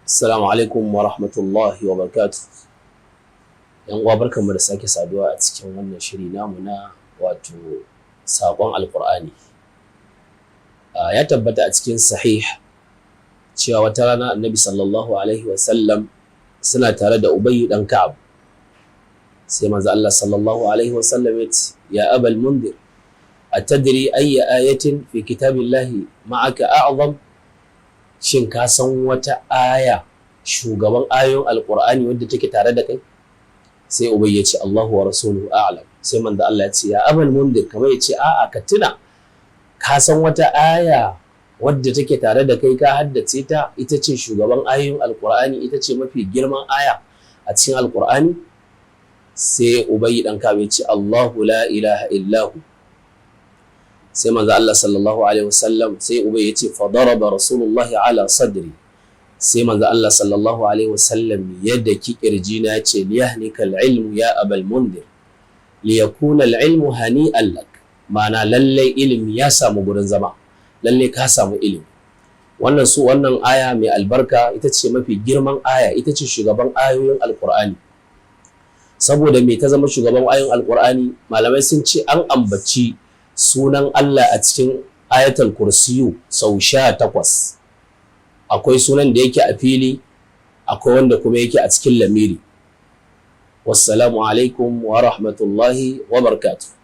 Assalamu alaikum wa rahmatullahi wa barakatuh. Yan uwa barkanmu da sake saduwa a cikin wannan shiri namu na wato saƙon Alƙur'ani. Ya tabbata a cikin sahih cewa wata rana Annabi sallallahu alaihi wa sallam suna tare da Ubay dan Ka'ab. Sai manzo Allah sallallahu alaihi wa sallam ya ce, ya Abal Mundir, atadri ayya ayatin fi kitabillahi ma'aka a'zam? Shin ka san wata aya shugaban ayoyin Alƙur'ani wadda take tare da kai? Sai Ubay ya ce, Allahu wa rasuluhu a'lam. Sai manzo Allah ya ce, ya Abal Mundir, kamar ya ce a'a ka tuna, ka san wata aya wadda take tare da kai ka haddace ta, ita ce shugaban ayoyin Alƙur'ani, ita ce mafi girman aya a cikin Alƙur'ani? Sai Ubay dan Ka'ab ya ce, Allahu la ilaha illahu. Sai manzo Allah sallallahu alaihi wasallam sai Ubay ya ce, fa daraba rasulullahi ala sadri. Sai manzo Allah sallallahu alaihi wasallam ya daki kirjina ya ce, liyahnikal ilmu ya Abal Mundir, liyakuna al-ilmu hani'an lak. Ma'ana lallai ilimi ya samu gurin zama, lallai ka samu ilimi. Wannan aya mai albarka ita ce mafi girman aya, ita ce shugaban ayoyin Alƙur'ani. Saboda me ta zama shugaban ayoyin Alƙur'ani? Malamai sun ce an ambaci sunan Allah a cikin ayatul kursiyu sau 18. Akwai sunan da yake a fili, akwai wanda kuma yake a cikin lamiri. Wassalamu alaikum wa rahmatullahi wa barakatuh.